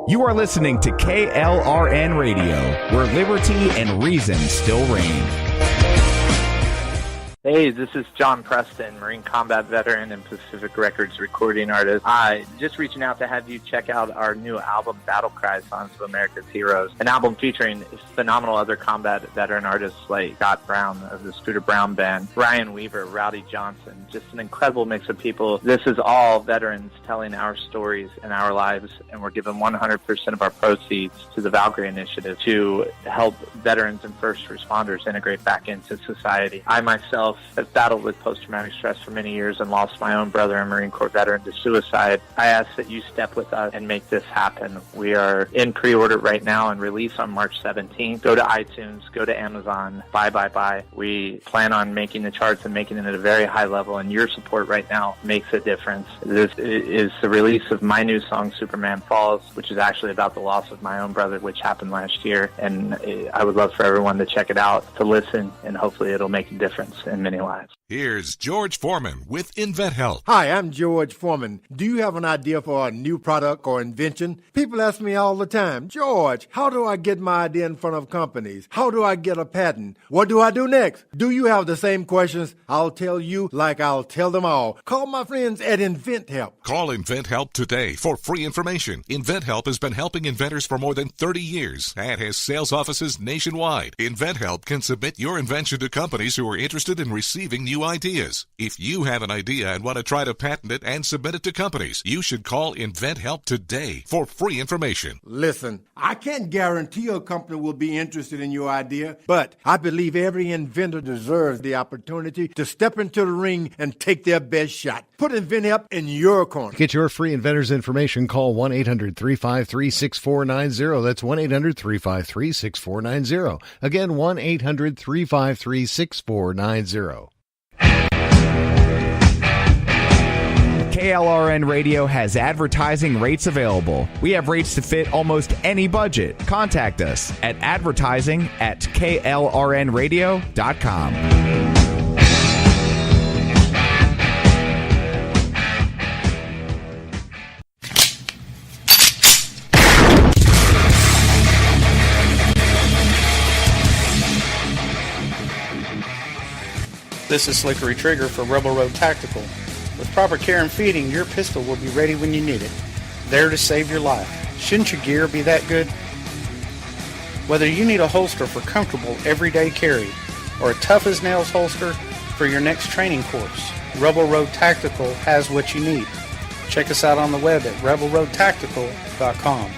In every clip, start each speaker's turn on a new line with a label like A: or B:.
A: You are listening to KLRN Radio, where liberty and reason still reign.
B: Hey, this is John Preston, Marine Combat Veteran and Pacific Records recording artist. Just reaching out to have you check out our new album, Battle Cry, Songs of America's Heroes, an album featuring phenomenal other combat veteran artists like Scott Brown of the Scooter Brown Band, Ryan Weaver, Rowdy Johnson, just an incredible mix of people. This is all veterans telling our stories and our lives, and we're giving 100% of our proceeds to the Valkyrie Initiative to help veterans and first responders integrate back into society. I myself have battled with post-traumatic stress for many years and lost my own brother, a Marine Corps veteran, to suicide. I ask that you step with us and make this happen. We are in pre-order right now and release on March 17th. Go to iTunes, go to Amazon, buy. We plan on making the charts and making it at a very high level, and your support right now makes a difference. This is the release of my new song, Superman Falls, which is actually about the loss of my own brother, which happened last year, and I would love for everyone to check it out, to listen, and hopefully it'll make a difference in many lives.
C: Here's George Foreman with InventHelp.
D: Hi, I'm George Foreman. Do you have an idea for a new product or invention? People ask me all the time, George, how do I get my idea in front of companies? How do I get a patent? What do I do next? Do you have the same questions? I'll tell you like I'll tell them all. Call my friends at InventHelp.
C: Call InventHelp today for free information. InventHelp has been helping inventors for more than 30 years and has sales offices nationwide. InventHelp can submit your invention to companies who are interested in receiving new ideas. If you have an idea and want to try to patent it and submit it to companies, you should call InventHelp today for free information.
D: Listen, I can't guarantee a company will be interested in your idea, but I believe every inventor deserves the opportunity to step into the ring and take their best shot. Put InventHelp in your corner.
E: To get your free inventor's information, call 1-800-353-6490. That's 1-800-353-6490. Again, 1-800-353-6490.
A: KLRN Radio has advertising rates available. We have rates to fit almost any budget. Contact us at advertising@klrnradio.com.
F: This is Slickery Trigger for Rebel Road Tactical. With proper care and feeding, your pistol will be ready when you need it, there to save your life. Shouldn't your gear be that good? Whether you need a holster for comfortable everyday carry or a tough-as-nails holster for your next training course, Rebel Road Tactical has what you need. Check us out on the web at rebelroadtactical.com.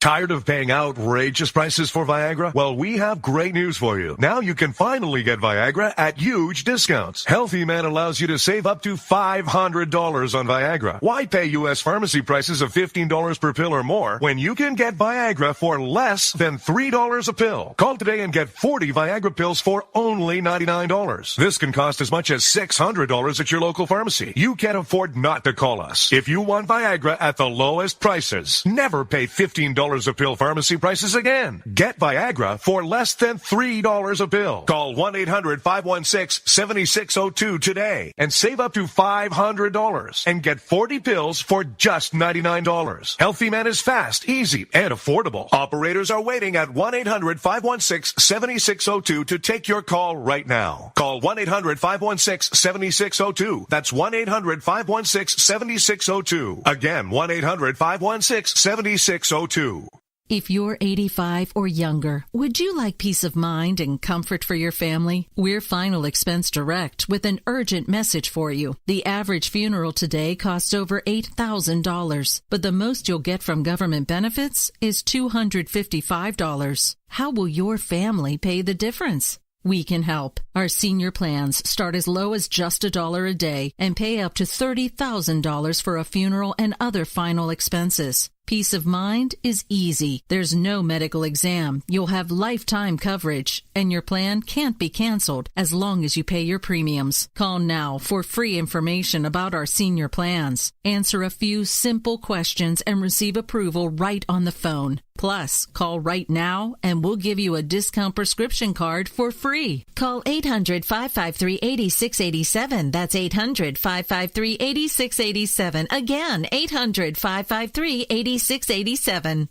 G: Tired of paying outrageous prices for Viagra? Well, we have great news for you. Now you can finally get Viagra at huge discounts. Healthy Man allows you to save up to $500 on Viagra. Why pay U.S. pharmacy prices of $15 per pill or more when you can get Viagra for less than $3 a pill? Call today and get 40 Viagra pills for only $99. This can cost as much as $600 at your local pharmacy. You can't afford not to call us. If you want Viagra at the lowest prices, never pay $15 a pill pharmacy prices again. Get Viagra for less than $3 a pill. Call 1-800-516-7602 today and save up to $500 and get 40 pills for just $99. Healthy Man is fast, easy, and affordable. Operators are waiting at 1-800-516-7602 to take your call right now. Call 1-800-516-7602. That's 1-800-516-7602. Again, 1-800-516-7602.
H: If you're 85 or younger, would you like peace of mind and comfort for your family? We're Final Expense Direct with an urgent message for you. The average funeral today costs over $8,000, but the most you'll get from government benefits is $255. How will your family pay the difference? We can help. Our senior plans start as low as just $1 a day and pay up to $30,000 for a funeral and other final expenses. Peace of mind is easy. There's no medical exam. You'll have lifetime coverage, and your plan can't be canceled as long as you pay your premiums. Call now for free information about our senior plans. Answer a few simple questions and receive approval right on the phone. Plus, call right now and we'll give you a discount prescription card for free. Call 800-553-8687. That's 800-553-8687. Again, 800-553-8687. 8687.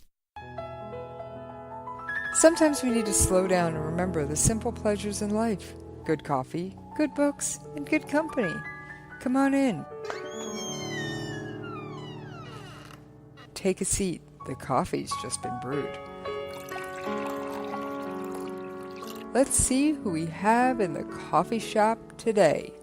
I: Sometimes we need to slow down and remember the simple pleasures in life. Good coffee, good books, and good company. Come on in. Take a seat. The coffee's just been brewed. Let's see who we have in the coffee shop today.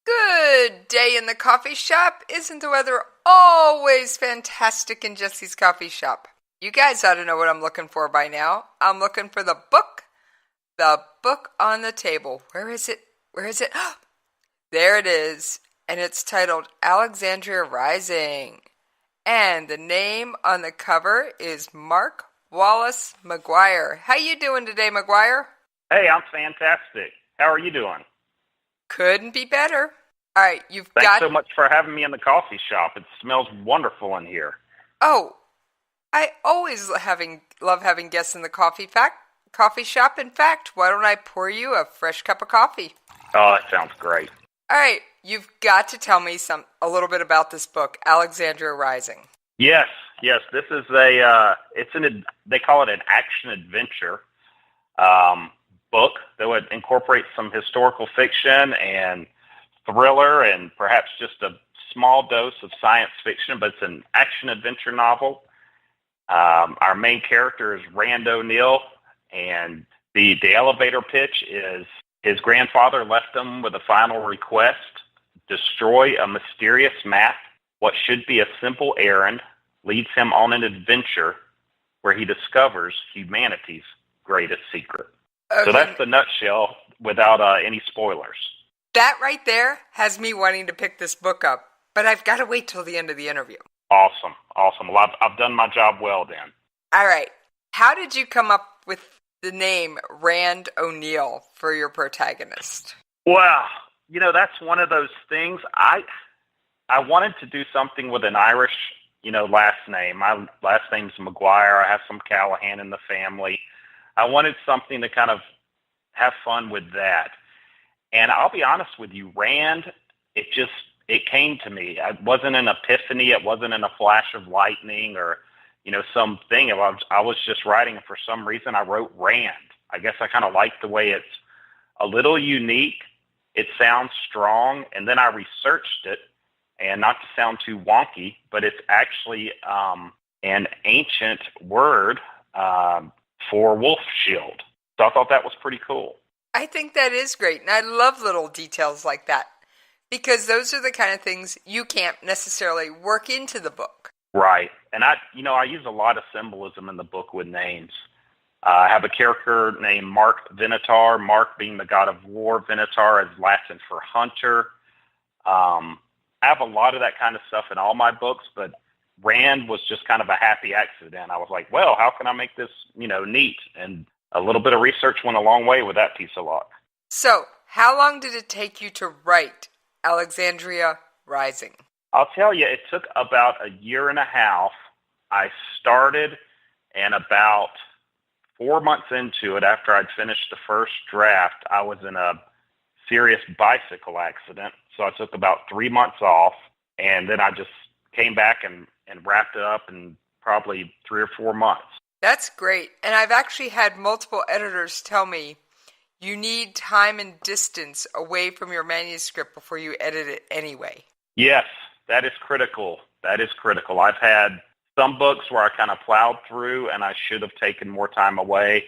I: Good day in the coffee shop. Isn't the weather always fantastic in Jesse's coffee shop? You guys ought to know what I'm looking for by now. I'm looking for the book. The book on the table. Where is it? Where is it? There it is. And it's titled Alexandria Rising. And the name on the cover is Mark Wallace Maguire. How you doing today, Maguire?
J: Hey, I'm fantastic. How are you doing?
I: Couldn't be better. All right,
J: Thanks so much for having me in the coffee shop. It smells wonderful in here.
I: Oh, I always love having guests in the coffee shop. In fact, why don't I pour you a fresh cup of coffee?
J: Oh, that sounds great.
I: All right, you've got to tell me a little bit about this book, Alexandria Rising.
J: Yes. This is they call it an action adventure book that would incorporate some historical fiction and thriller and perhaps just a small dose of science fiction, but it's an action adventure novel. Our main character is Rand O'Neill, and the elevator pitch is his grandfather left him with a final request: destroy a mysterious map. What should be a simple errand leads him on an adventure where he discovers humanity's greatest secret. Okay. So that's the nutshell without any spoilers.
I: That right there has me wanting to pick this book up, but I've got to wait till the end of the interview.
J: Awesome. Well, I've done my job well then.
I: All right. How did you come up with the name Rand O'Neill for your protagonist?
J: Well, that's one of those things. I wanted to do something with an Irish, last name. My last name's Maguire. I have some Callahan in the family. I wanted something to kind of have fun with that. And I'll be honest with you, Rand, it came to me. It wasn't an epiphany. It wasn't in a flash of lightning or, something. I was just writing, and for some reason I wrote Rand. I guess I kind of liked the way it's a little unique. It sounds strong. And then I researched it, and not to sound too wonky, but it's actually an ancient word for wolf shield. So I thought that was pretty cool.
I: I think that is great, and I love little details like that, because those are the kind of things you can't necessarily work into the book.
J: Right. And I use a lot of symbolism in the book with names. I have a character named Mark Venator, Mark being the god of war, Venator is Latin for hunter. I have a lot of that kind of stuff in all my books, but Rand was just kind of a happy accident. I was like, well, how can I make this, neat? And a little bit of research went a long way with that piece of luck.
I: So, how long did it take you to write Alexandria Rising?
J: I'll tell you, it took about a year and a half. I started, and about 4 months into it, after I'd finished the first draft, I was in a serious bicycle accident. So I took about 3 months off, and then I just came back and wrapped it up in probably 3 or 4 months.
I: That's great. And I've actually had multiple editors tell me you need time and distance away from your manuscript before you edit it anyway.
J: Yes, that is critical. I've had some books where I kind of plowed through and I should have taken more time away.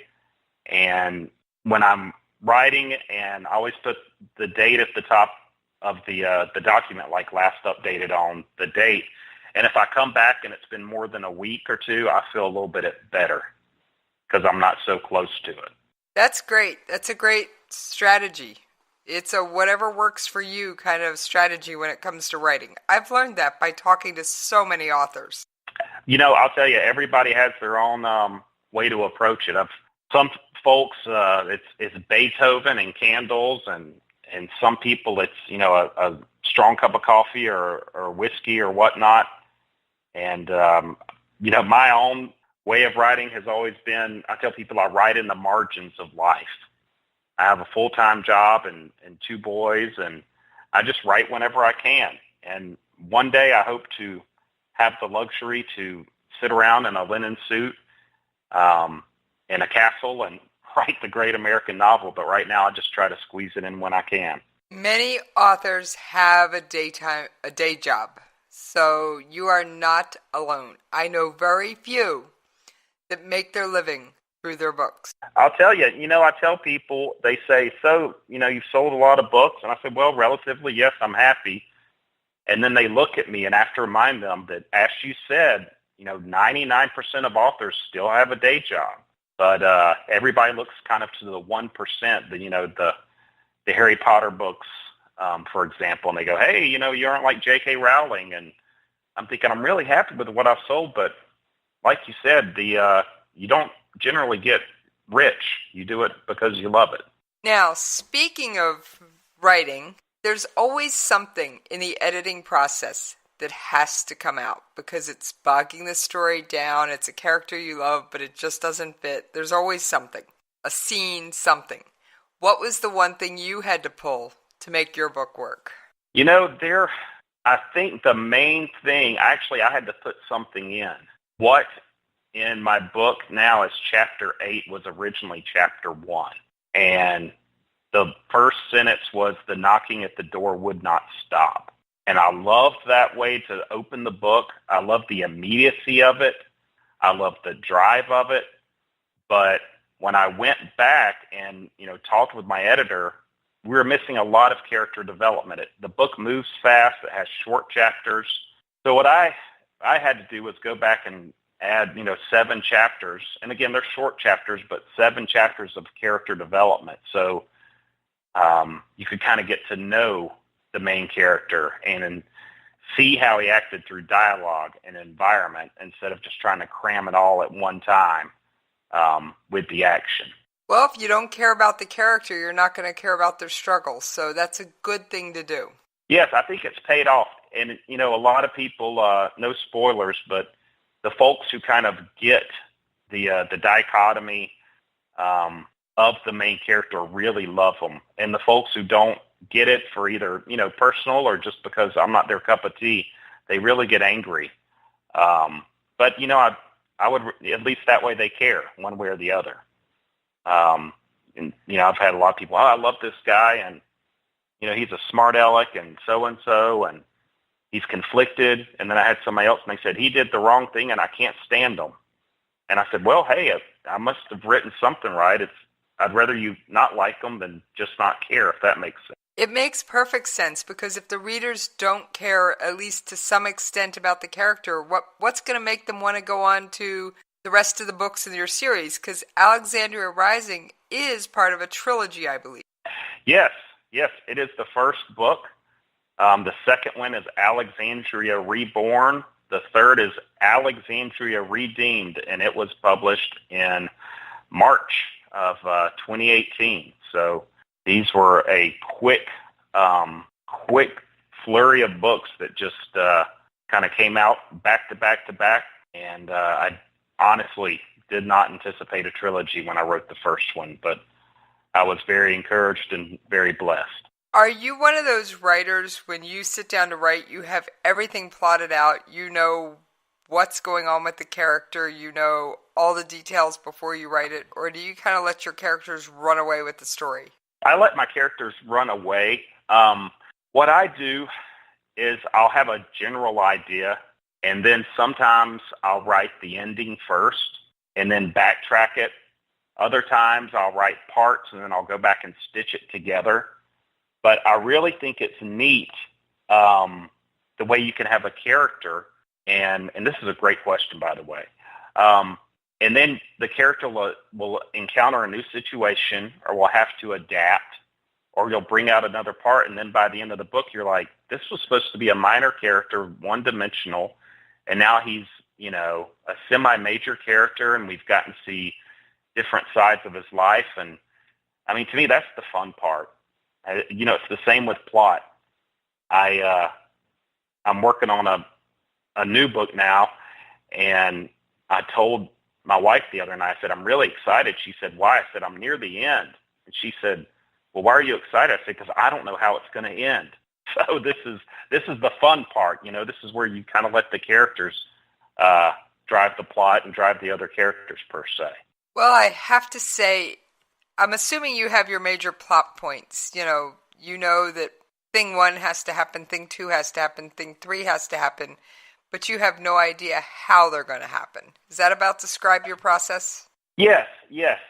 J: And when I'm writing, and I always put the date at the top of the document, like last updated on the date. And if I come back and it's been more than a week or two, I feel a little bit better because I'm not so close to it.
I: That's great. That's a great strategy. It's a whatever works for you kind of strategy when it comes to writing. I've learned that by talking to so many authors.
J: I'll tell you, everybody has their own way to approach it. Some folks, it's Beethoven and candles, and some people it's, a strong cup of coffee or whiskey or whatnot. And, my own way of writing has always been, I tell people I write in the margins of life. I have a full-time job and 2 boys, and I just write whenever I can. And one day I hope to have the luxury to sit around in a linen suit in a castle and write the great American novel, but right now I just try to squeeze it in when I can.
I: Many authors have a day job, so you are not alone. I know very few that make their living through their books.
J: I'll tell you, I tell people, they say, so, you've sold a lot of books. And I said, well, relatively, yes, I'm happy. And then they look at me and I have to remind them that, as you said, 99% of authors still have a day job. But everybody looks kind of to the 1%, the Harry Potter books, for example, and they go, hey, you aren't like J.K. Rowling. And I'm thinking, I'm really happy with what I've sold, but like you said, you don't generally get rich. You do it because you love it.
I: Now, speaking of writing, there's always something in the editing process that has to come out because it's bogging the story down. It's a character you love, but it just doesn't fit. There's always something, a scene, something. What was the one thing you had to pull to make your book work?
J: I think the main thing, actually, I had to put something in. What in my book now is Chapter 8 was originally Chapter 1. And the first sentence was, the knocking at the door would not stop. And I loved that way to open the book. I love the immediacy of it. I love the drive of it. But when I went back and, talked with my editor, we were missing a lot of character development. The book moves fast. It has short chapters. So what I had to do was go back and add, 7 chapters. And again, they're short chapters, but 7 chapters of character development. So you could kind of get to know the main character and see how he acted through dialogue and environment instead of just trying to cram it all at one time with the action.
I: Well, if you don't care about the character, you're not going to care about their struggles. So that's a good thing to do.
J: Yes, I think it's paid off. And, a lot of people, no spoilers, but the folks who kind of get the dichotomy of the main character really love them. And the folks who don't get it for either, personal or just because I'm not their cup of tea, they really get angry. But, I would, at least that way they care one way or the other. And, I've had a lot of people, I love this guy and, he's a smart aleck and so, and he's conflicted. And then I had somebody else and they said, he did the wrong thing and I can't stand him. And I said, well, hey, I must have written something right. I'd rather you not like them than just not care, if that makes sense.
I: It makes perfect sense because if the readers don't care, at least to some extent, about the character, what's going to make them want to go on to the rest of the books in your series? Because Alexandria Rising is part of a trilogy, I believe. Yes, it is the first book. The second one is Alexandria Reborn. The third is Alexandria Redeemed, and it was published in March of 2018. So these were a quick flurry of books that just kind of came out back to back to back. And I honestly did not anticipate a trilogy when I wrote the first one, but I was very encouraged and very blessed. Are you one of those writers, when you sit down to write, you have everything plotted out, you know what's going on with the character, you know all the details before you write it, or do you kind of let your characters run away with the story? I let my characters run away. What I do is I'll have a general idea, and then sometimes I'll write the ending first and then backtrack it. Other times I'll write parts and then I'll go back and stitch it together. But I really think it's neat the way you can have a character, and this is a great question, by the way, and then the character will encounter a new situation or will have to adapt, or you'll bring out another part, and then by the end of the book, you're like, this was supposed to be a minor character, one-dimensional, and now he's, a semi-major character, and we've gotten to see different sides of his life. And, I mean, to me, that's the fun part. It's the same with plot. I'm working on a new book now, and I told my wife the other night, I said, I'm really excited. She said, why? I said, I'm near the end. And she said, well, why are you excited? I said, because I don't know how it's going to end.
J: So this is the fun part. This is where you kind of let the characters drive the plot and drive the other characters per se.
I: Well, I have to say, I'm assuming you have your major plot points. You know that thing 1 has to happen, thing 2 has to happen, thing 3 has to happen, but you have no idea how they're going to happen. Does that about describe your process?
J: Yes.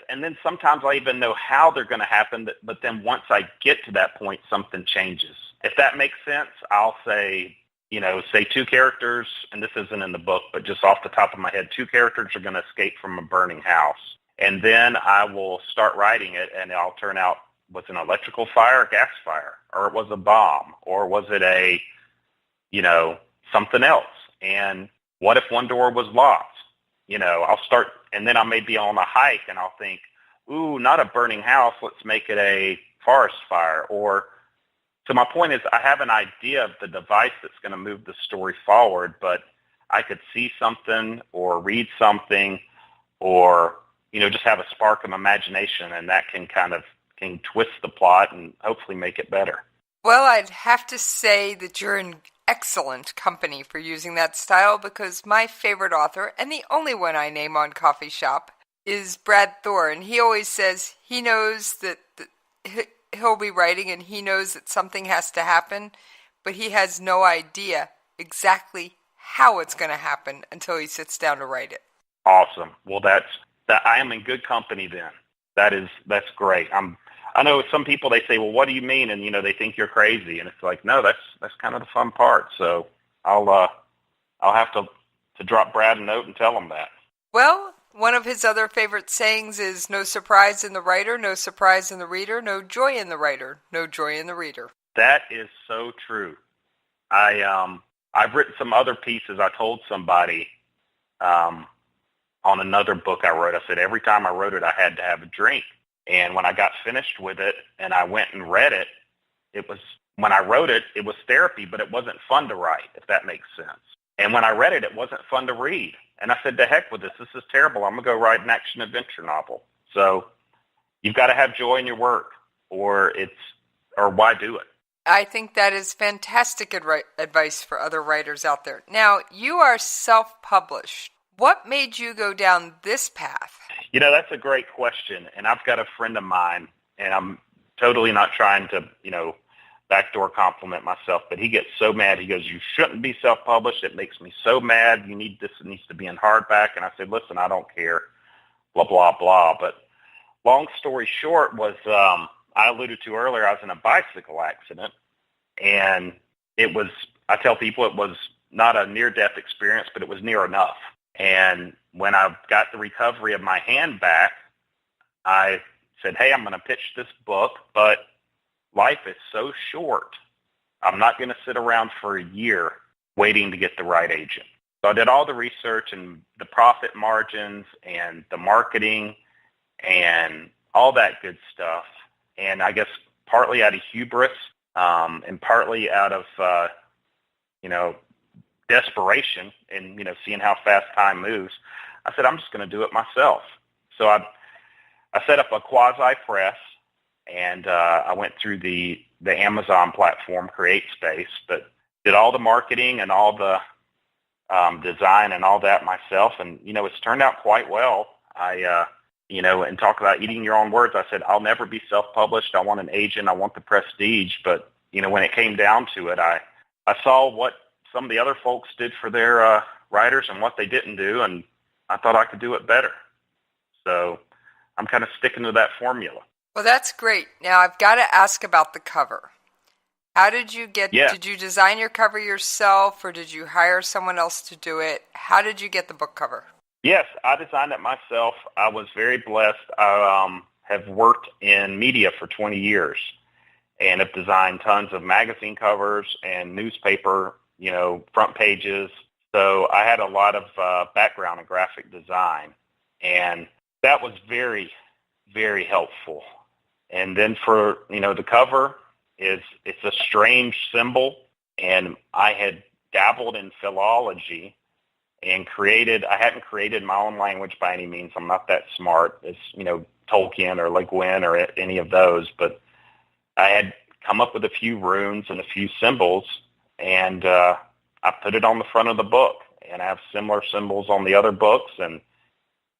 J: And then sometimes I even know how they're going to happen, but then once I get to that point, something changes. If that makes sense, I'll say, say 2 characters, and this isn't in the book, but just off the top of my head, 2 characters are going to escape from a burning house. And then I will start writing it, and I'll turn out, was it an electrical fire, gas fire, or it was a bomb, or was it a, something else? And what if one door was locked? I'll start, and then I may be on a hike, and I'll think, ooh, not a burning house, let's make it a forest fire. So my point is, I have an idea of the device that's going to move the story forward, but I could see something or read something or, just have a spark of imagination, and that can can twist the plot and hopefully make it better.
I: Well, I'd have to say that you're in excellent company for using that style, because my favorite author, and the only one I name on Coffee Shop, is Brad Thor, and he always says he knows that he'll be writing and he knows that something has to happen, but he has no idea exactly how it's going to happen until he sits down to write it.
J: Awesome. Well, I am in good company then. That's great. I know some people, they say, well, what do you mean? And, they think you're crazy. And it's like, no, that's kind of the fun part. So I'll have to drop Brad a note and tell him that.
I: Well, one of his other favorite sayings is no surprise in the writer, no surprise in the reader, no joy in the writer, no joy in the reader.
J: That is so true. I've written some other pieces. I told somebody on another book I wrote, I said every time I wrote it, I had to have a drink. And when I got finished with it and I went and read it, when I wrote it, it was therapy, but it wasn't fun to write, if that makes sense. And when I read it, it wasn't fun to read. And I said, to heck with this. This is terrible. I'm going to go write an action-adventure novel. So you've got to have joy in your work, or why do it?
I: I think that is fantastic advice for other writers out there. Now, you are self-published. What made you go down this path?
J: That's a great question. And I've got a friend of mine, and I'm totally not trying to, backdoor compliment myself, but he gets so mad. He goes, you shouldn't be self-published. It makes me so mad. This needs to be in hardback. And I said, listen, I don't care, blah, blah, blah. But long story short was, I alluded to earlier, I was in a bicycle accident, and I tell people it was not a near-death experience, but it was near enough. And when I got the recovery of my hand back, I said, hey, I'm going to pitch this book, but life is so short. I'm not going to sit around for a year waiting to get the right agent. So I did all the research and the profit margins and the marketing and all that good stuff. And I guess partly out of hubris and partly out of, desperation and, seeing how fast time moves, I said, I'm just going to do it myself. So I set up a quasi-press, and I went through the Amazon platform, CreateSpace, but did all the marketing and all the design and all that myself. And, it's turned out quite well. And talk about eating your own words. I said, I'll never be self-published. I want an agent. I want the prestige. But, when it came down to it, I saw what some of the other folks did for their writers and what they didn't do, and I thought I could do it better. So I'm kind of sticking to that formula.
I: Well, that's great. Now, I've got to ask about the cover. How did you did you design your cover yourself, or did you hire someone else to do it? How did you get the book cover?
J: Yes, I designed it myself. I was very blessed. I have worked in media for 20 years and have designed tons of magazine covers and newspaper, front pages. So I had a lot of background in graphic design, and that was very, very helpful. And then for, the cover it's a strange symbol, and I had dabbled in philology and I hadn't created my own language by any means. I'm not that smart as, Tolkien or Le Guin or any of those, but I had come up with a few runes and a few symbols, and I put it on the front of the book. And I have similar symbols on the other books. And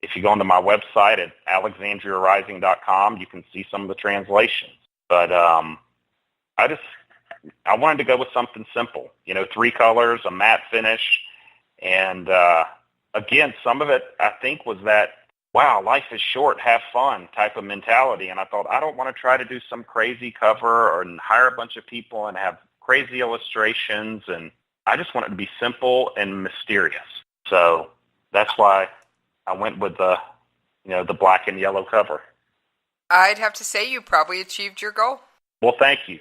J: if you go onto my website at alexandriarising.com, you can see some of the translations. But I wanted to go with something simple, 3 colors, a matte finish. And again, some of it, I think, was that, wow, life is short, have fun type of mentality. And I thought, I don't want to try to do some crazy cover or hire a bunch of people and have crazy illustrations. And I just want it to be simple and mysterious. So that's why I went with the black and yellow cover.
I: I'd have to say you probably achieved your goal.
J: Well, thank you.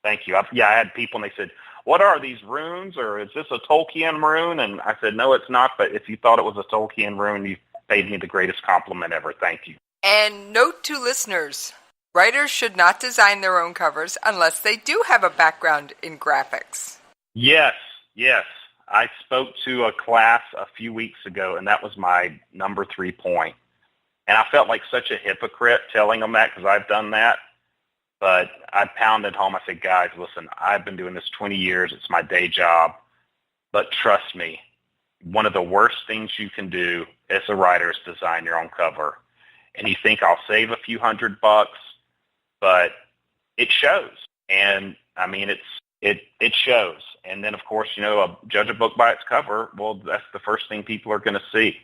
J: Thank you. I had people and they said, what are these runes, or is this a Tolkien rune? And I said, no, it's not. But if you thought it was a Tolkien rune, you paid me the greatest compliment ever. Thank you.
I: And note to listeners, writers should not design their own covers unless they do have a background in graphics.
J: Yes. I spoke to a class a few weeks ago, and that was my number 3 point. And I felt like such a hypocrite telling them that, because I've done that. But I pounded home. I said, guys, listen, I've been doing this 20 years. It's my day job. But trust me, one of the worst things you can do as a writer is design your own cover. And you think I'll save a few $100, but it shows. And I mean, it shows. And then, of course, judge a book by its cover. Well, that's the first thing people are going to see.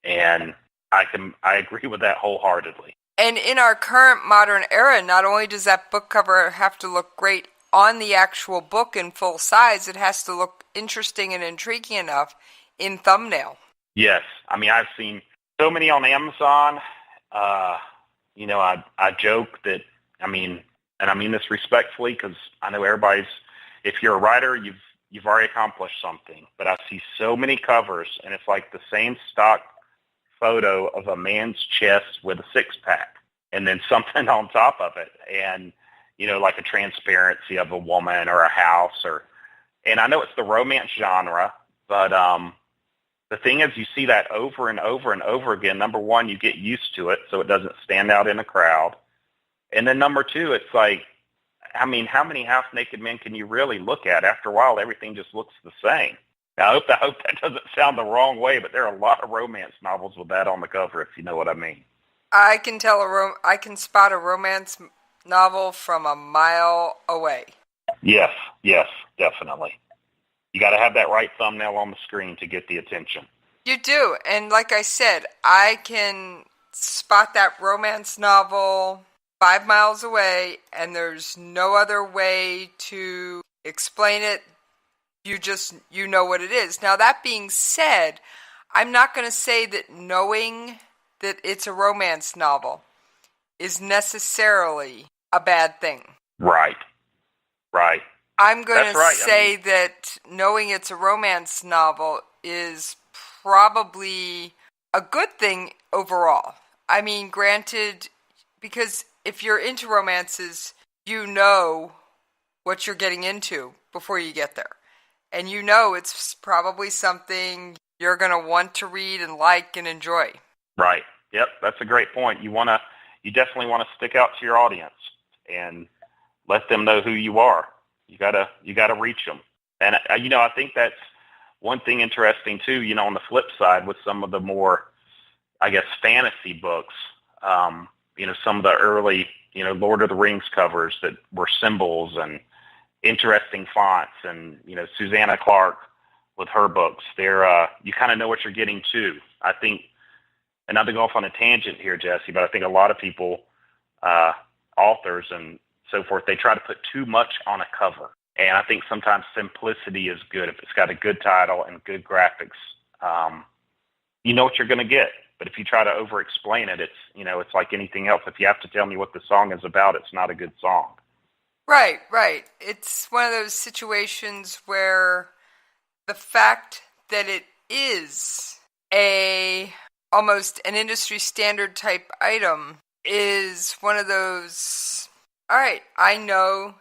J: And I agree with that wholeheartedly.
I: And in our current modern era, not only does that book cover have to look great on the actual book in full size, it has to look interesting and intriguing enough in thumbnail. Yes. I mean, I've seen so many on Amazon. I joke that, and I mean this respectfully, because I know if you're a writer, you've already accomplished something. But I see so many covers, and it's like the same stock photo of a man's chest with a 6-pack, and then something on top of it, and like a transparency of a woman or a house, and I know it's the romance genre, but the thing is, you see that over and over and over again. Number one, you get used to it, so it doesn't stand out in a crowd, and then number two, it's like, how many half-naked men can you really look at? After a while, everything just looks the same. Now, I hope that doesn't sound the wrong way, but there are a lot of romance novels with that on the cover, if you know what I mean. I can I can spot a romance novel from a mile away. Yes, definitely. You got to have that right thumbnail on the screen to get the attention. You do, and like I said, I can spot that romance novel 5 miles away, and there's no other way to explain it. You know what it is. Now, that being said, I'm not going to say that knowing that it's a romance novel is necessarily a bad thing. Right. I'm going to say that knowing it's a romance novel is probably a good thing overall. I mean, granted, because if you're into romances, you know what you're getting into before you get there. And it's probably something you're going to want to read and like and enjoy. Right. Yep, that's a great point. You definitely want to stick out to your audience and let them know who you are. You gotta reach them. And I think that's one thing interesting too. On the flip side, with some of the more, I guess, fantasy books, some of the early, Lord of the Rings covers that were symbols and interesting fonts, and Susanna Clark with her books, they're you kind of know what you're getting to. I think, and not to go off on a tangent here, Jesse, but I think a lot of people, authors and so forth, they try to put too much on a cover, and I think sometimes simplicity is good. If it's got a good title and good graphics, you know what you're going to get. But if you try to over-explain it, it's like anything else. If you have to tell me what the song is about, it's not a good song. Right. It's one of those situations where the fact that it is almost an industry standard type item is one of those, all right, I know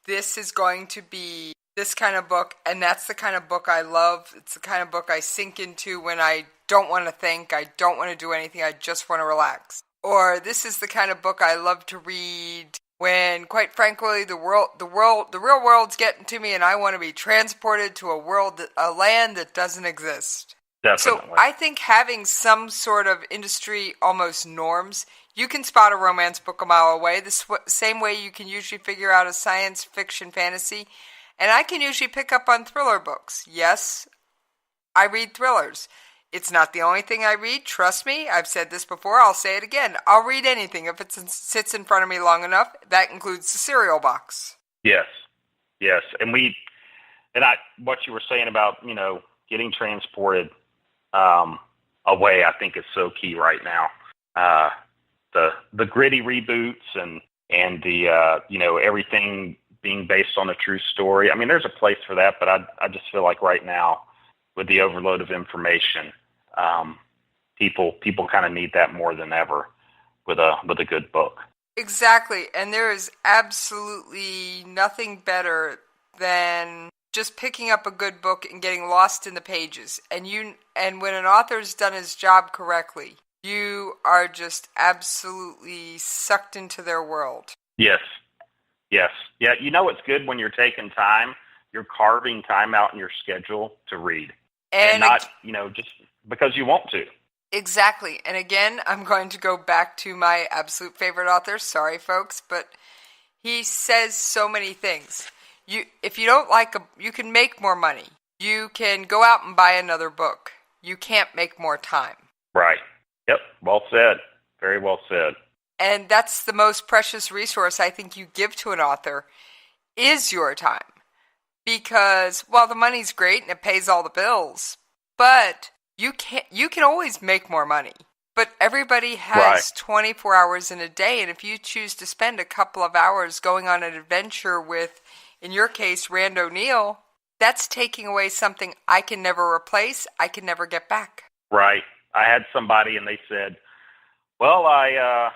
I: this is going to be this kind of book, and that's the kind of book I love. It's the kind of book I sink into when I don't want to think, I don't want to do anything, I just want to relax. Or this is the kind of book I love to read when, quite frankly, the real world's getting to me, and I want to be transported to a land that doesn't exist.
J: Definitely.
I: So I think having some sort of industry almost norms, you can spot a romance book a mile away, the same way you can usually figure out a science fiction fantasy, and I can usually pick up on thriller books. Yes, I read thrillers. It's not the only thing I read. Trust me, I've said this before. I'll say it again. I'll read anything if it sits in front of me long enough. That includes the cereal box.
J: Yes. And what you were saying about, getting transported away, I think is so key right now. The gritty reboots and the, everything being based on a true story. I mean, there's a place for that, but I just feel like right now with the overload of information, people kind of need that more than ever with a good book. Exactly,
I: and there is absolutely nothing better than just picking up a good book and getting lost in the pages. And when an author's done his job correctly, you are just absolutely sucked into their world.
J: Yes. Yeah, it's good when you're taking time, you're carving time out in your schedule to read. And not, just because you want to.
I: Exactly. And again, I'm going to go back to my absolute favorite author. Sorry, folks, but he says so many things. If you don't like you can make more money. You can go out and buy another book. You can't make more time.
J: Right. Yep. Well said. Very well said.
I: And that's the most precious resource I think you give to an author is your time. Because while the money's great and it pays all the bills, but you can always make more money. But everybody has 24 hours in a day, and if you choose to spend a couple of hours going on an adventure with, in your case, Rand O'Neal, that's taking away something I can never replace, I can never get back.
J: Right. I had somebody and they said, well, I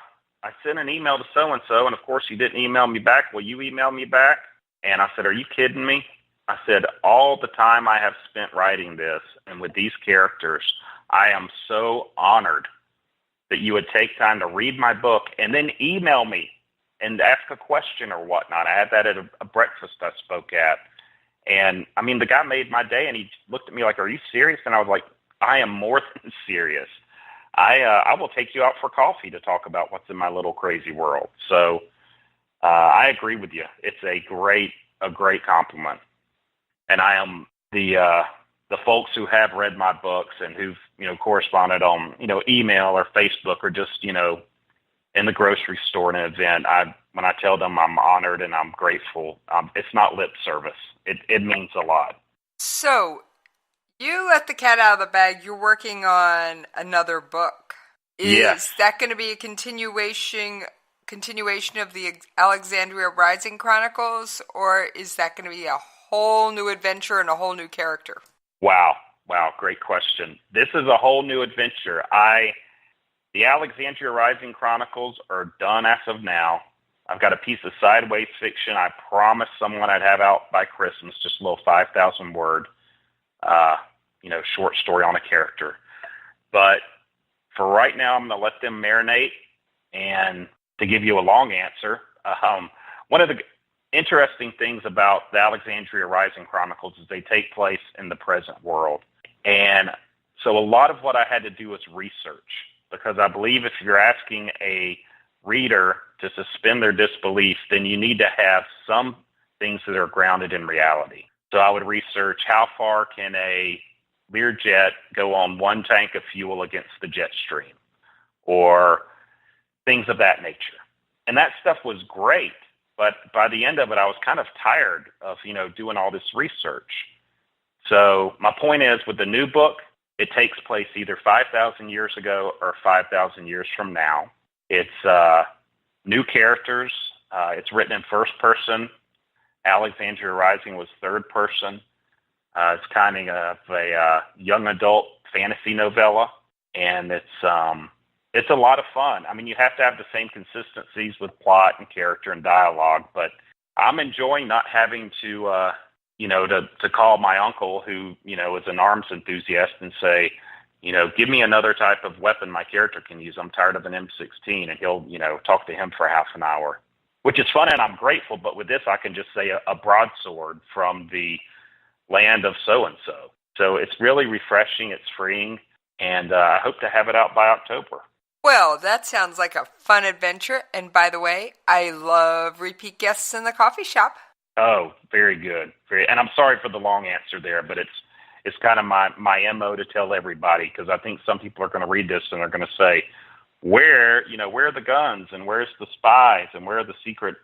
J: sent an email to so-and-so, and of course you didn't email me back. Will you email me back? And I said, are you kidding me? I said, all the time I have spent writing this and with these characters, I am so honored that you would take time to read my book and then email me and ask a question or whatnot. I had that at a breakfast I spoke at. And, I mean, the guy made my day, and he looked at me like, are you serious? And I was like, I am more than serious. I will take you out for coffee to talk about what's in my little crazy world. So I agree with you. It's a great compliment. And I am the folks who have read my books and who've, corresponded on, email or Facebook or just, in the grocery store at an event, when I tell them I'm honored and I'm grateful, it's not lip service. It means a lot.
I: So you let the cat out of the bag. You're working on another book. Is that going to be a continuation of the Alexandria Rising Chronicles, or is that going to be a whole new adventure and a whole new character?
J: Wow, great question. This is a whole new adventure. The Alexandria Rising Chronicles are done as of now. I've got a piece of sideways fiction I promised someone I'd have out by Christmas, just a little 5,000 word, short story on a character. But for right now, I'm going to let them marinate. And to give you a long answer, one of the interesting things about the Alexandria Rising Chronicles is they take place in the present world. And so a lot of what I had to do was research, because I believe if you're asking a reader to suspend their disbelief, then you need to have some things that are grounded in reality. So I would research how far can a Learjet go on one tank of fuel against the jet stream, or things of that nature. And that stuff was great, but by the end of it, I was kind of tired of, doing all this research. So my point is, with the new book, it takes place either 5,000 years ago or 5,000 years from now. It's new characters. It's written in first person. Alexandria Rising was third person. It's kind of a young adult fantasy novella, and it's a lot of fun. I mean, you have to have the same consistencies with plot and character and dialogue, but I'm enjoying not having to call my uncle, who, is an arms enthusiast, and say, give me another type of weapon my character can use. I'm tired of an M16, and he'll, talk to him for half an hour, which is fun and I'm grateful. But with this, I can just say a broadsword from the land of so-and-so. So it's really refreshing. It's freeing. And I hope to have it out by October.
I: Well, that sounds like a fun adventure. And by the way, I love repeat guests in the coffee shop.
J: Oh, very good. And I'm sorry for the long answer there, but it's kind of my MO to tell everybody, because I think some people are going to read this and they're going to say, where are the guns and where's the spies and where are the secret,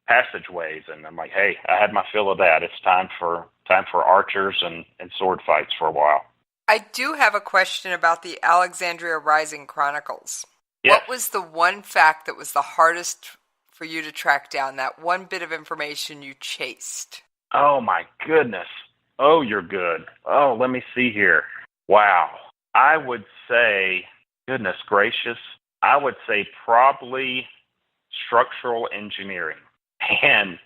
J: passageways? And I'm like, hey, I had my fill of that. It's time for archers and sword fights for a while.
I: I do have a question about the Alexandria Rising Chronicles.
J: Yes.
I: What was the one fact that was the hardest for you to track down, that one bit of information you chased?
J: Oh, my goodness. Oh, you're good. Oh, let me see here. Wow. I would say, goodness gracious, I would say probably structural engineering. And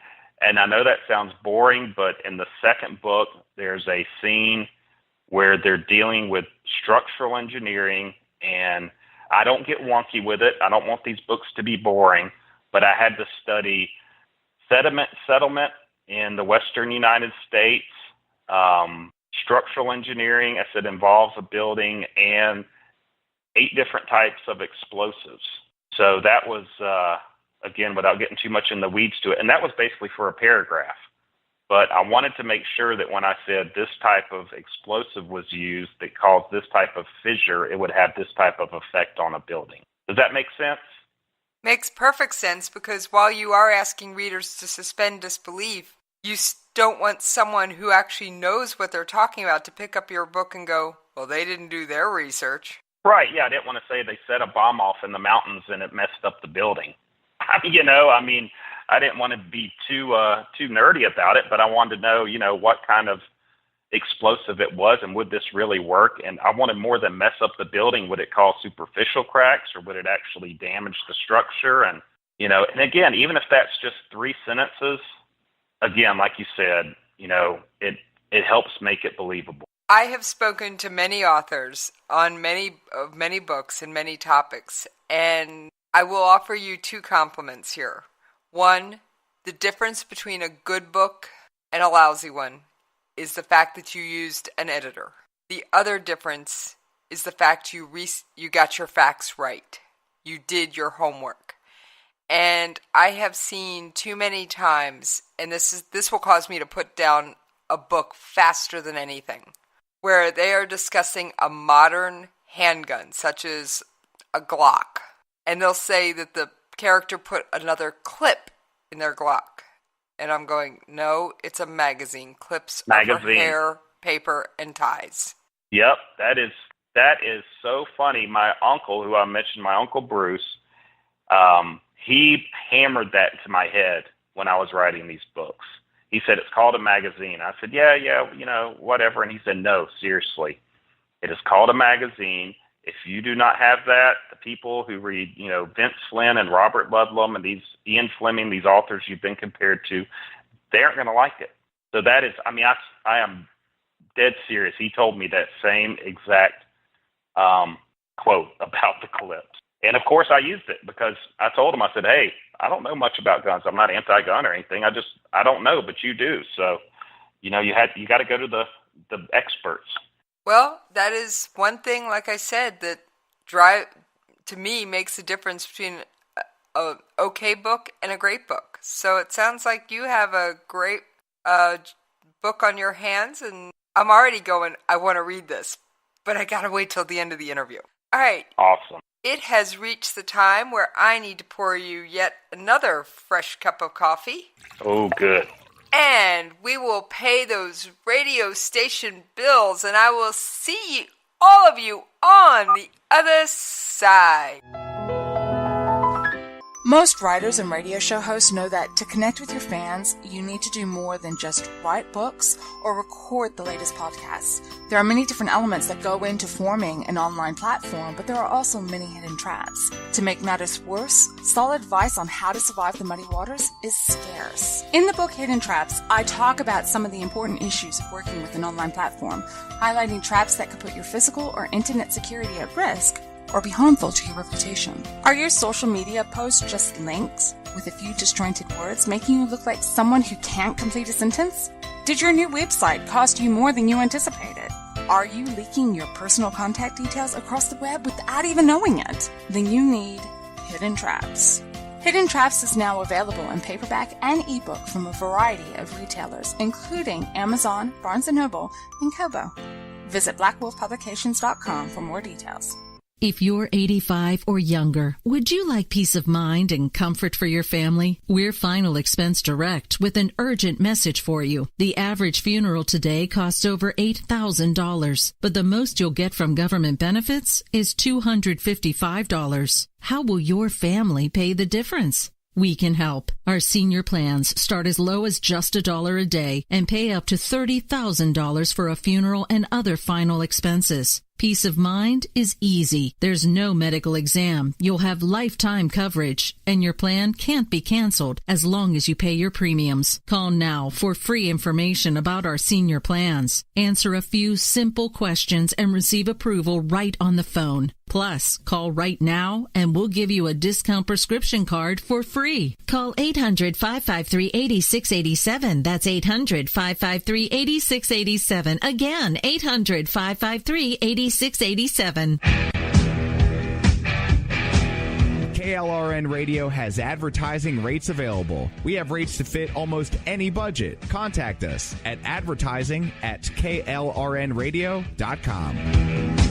J: I know that sounds boring, but in the second book, there's a scene where they're dealing with structural engineering, and I don't get wonky with it. I don't want these books to be boring, but I had to study sediment settlement in the western United States, structural engineering as it involves a building, and 8 different types of explosives. So that was, again, without getting too much in the weeds to it, and that was basically for a paragraph. But I wanted to make sure that when I said this type of explosive was used that caused this type of fissure, it would have this type of effect on a building. Does that make sense?
I: Makes perfect sense, because while you are asking readers to suspend disbelief, you don't want someone who actually knows what they're talking about to pick up your book and go, well, they didn't do their research.
J: Right, yeah, I didn't want to say they set a bomb off in the mountains and it messed up the building. I didn't want to be too nerdy about it, but I wanted to know, what kind of explosive it was and would this really work? And I wanted more than mess up the building. Would it cause superficial cracks or would it actually damage the structure? And, and again, even if that's just 3 sentences, again, like you said, it helps make it believable.
I: I have spoken to many authors on many books and many topics, and I will offer you 2 compliments here. One, the difference between a good book and a lousy one is the fact that you used an editor. The other difference is the fact you got your facts right. You did your homework. And I have seen too many times, and this will cause me to put down a book faster than anything, where they are discussing a modern handgun, such as a Glock, and they'll say that the character put another clip in their Glock. And I'm going, no, it's a magazine. Clips over hair, paper, and ties.
J: Yep, that is so funny. My uncle, who I mentioned, my Uncle Bruce, he hammered that into my head when I was writing these books. He said, it's called a magazine. I said, yeah, whatever. And he said, no, seriously, it is called a magazine. If you do not have that, the people who read, Vince Flynn and Robert Ludlum and these Ian Fleming, these authors you've been compared to, they aren't going to like it. So that is, I am dead serious. He told me that same exact quote about the clips. And of course I used it because I told him, I said, hey, I don't know much about guns. I'm not anti-gun or anything. I don't know, but you do. So, you got to go to the experts.
I: Well, that is one thing, like I said, that to me makes the difference between an okay book and a great book. So it sounds like you have a great book on your hands, and I'm already going, I want to read this, but I got to wait till the end of the interview. All right.
J: Awesome.
I: It has reached the time where I need to pour you yet another fresh cup of coffee.
J: Oh, good.
I: And we will pay those radio station bills, and I will see all of you on the other side.
K: Most writers and radio show hosts know that to connect with your fans, you need to do more than just write books or record the latest podcasts. There are many different elements that go into forming an online platform, but there are also many hidden traps. To make matters worse, solid advice on how to survive the muddy waters is scarce. In the book Hidden Traps, I talk about some of the important issues of working with an online platform, highlighting traps that could put your physical or internet security at risk, or be harmful to your reputation. Are your social media posts just links with a few disjointed words, making you look like someone who can't complete a sentence? Did your new website cost you more than you anticipated? Are you leaking your personal contact details across the web without even knowing it? Then you need Hidden Traps. Hidden Traps is now available in paperback and ebook from a variety of retailers, including Amazon, Barnes & Noble, and Kobo. Visit blackwolfpublications.com for more details.
H: If you're 85 or younger, would you like peace of mind and comfort for your family? We're Final Expense Direct with an urgent message for you. The average funeral today costs over $8,000, but the most you'll get from government benefits is $255. How will your family pay the difference? We can help. Our senior plans start as low as just $1 a day and pay up to $30,000 for a funeral and other final expenses. Peace of mind is easy. There's no medical exam. You'll have lifetime coverage, and your plan can't be canceled as long as you pay your premiums. Call now for free information about our senior plans. Answer a few simple questions and receive approval right on the phone. Plus, call right now and we'll give you a discount prescription card for free. Call 800-553-8687. That's 800-553-8687. Again, 800-553-8687.
A: KLRN Radio has advertising rates available. We have rates to fit almost any budget. Contact us at advertising@klrnradio.com.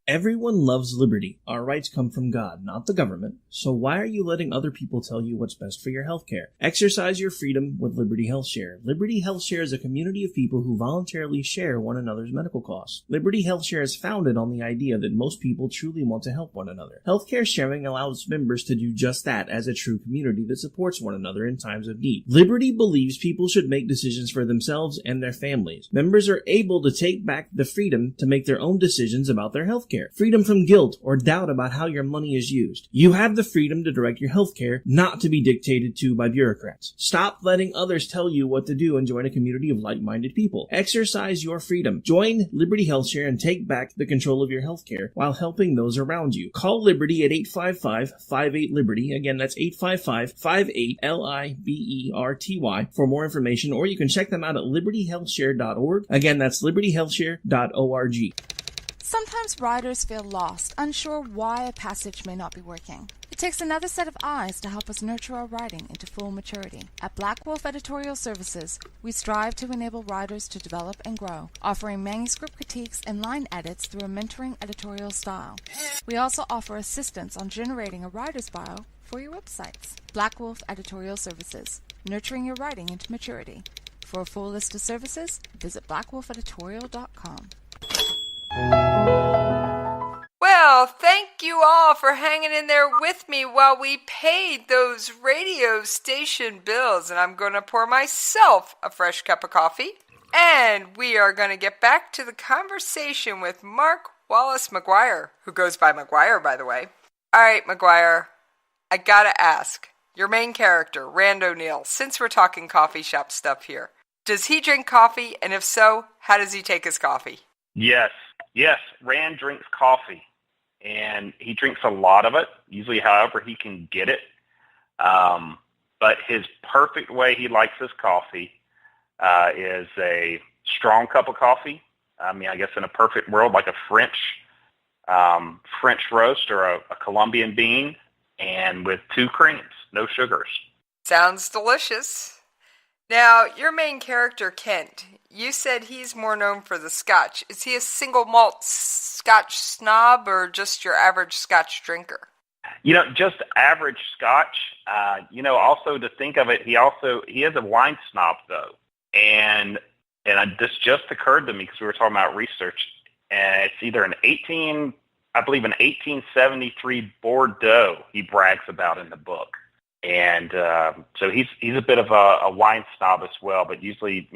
L: Everyone loves liberty. Our rights come from God, not the government. So why are you letting other people tell you what's best for your health care? Exercise your freedom with Liberty Health Share. Liberty Health Share is a community of people who voluntarily share one another's medical costs. Liberty Health Share is founded on the idea that most people truly want to help one another. Healthcare sharing allows members to do just that as a true community that supports one another in times of need. Liberty believes people should make decisions for themselves and their families. Members are able to take back the freedom to make their own decisions about their health care. Freedom from guilt or doubt about how your money is used. You have the freedom to direct your health care, not to be dictated to by bureaucrats. Stop letting others tell you what to do and join a community of like-minded people. Exercise your freedom. Join Liberty Health Share and take back the control of your health care while helping those around you. Call Liberty at 855-58-LIBERTY. Again, that's 855-58-LIBERTY for more information, or you can check them out at libertyhealthshare.org. Again, that's libertyhealthshare.org.
K: Sometimes riders feel lost, unsure why a passage may not be working. It takes another set of eyes to help us nurture our writing into full maturity. At Black Wolf Editorial Services, we strive to enable writers to develop and grow, offering manuscript critiques and line edits through a mentoring editorial style. We also offer assistance on generating a writer's bio for your websites. Black Wolf Editorial Services, nurturing your writing into maturity. For a full list of services, visit blackwolfeditorial.com.
I: Well, thank you all for hanging in there with me while we paid those radio station bills. And I'm going to pour myself a fresh cup of coffee. And we are going to get back to the conversation with Mark Wallace Maguire, who goes by Maguire, by the way. All right, Maguire, I got to ask, your main character, Rand O'Neill, since we're talking coffee shop stuff here, does he drink coffee? And if so, how does he take his coffee?
J: Yes, Rand drinks coffee, and he drinks a lot of it, usually however he can get it. But his perfect way he likes his coffee is a strong cup of coffee. I mean, I guess in a perfect world, like a French roast or a Colombian bean, and with 2 creams, no sugars.
I: Sounds delicious. Now, your main character, Kent, you said he's more known for the scotch. Is he a single malt scotch snob or just your average scotch drinker?
J: Just average scotch. Also to think of it, he is a wine snob though. And this just occurred to me because we were talking about research. And it's either an 1873 Bordeaux he brags about in the book. And so he's a bit of a wine snob as well, but usually,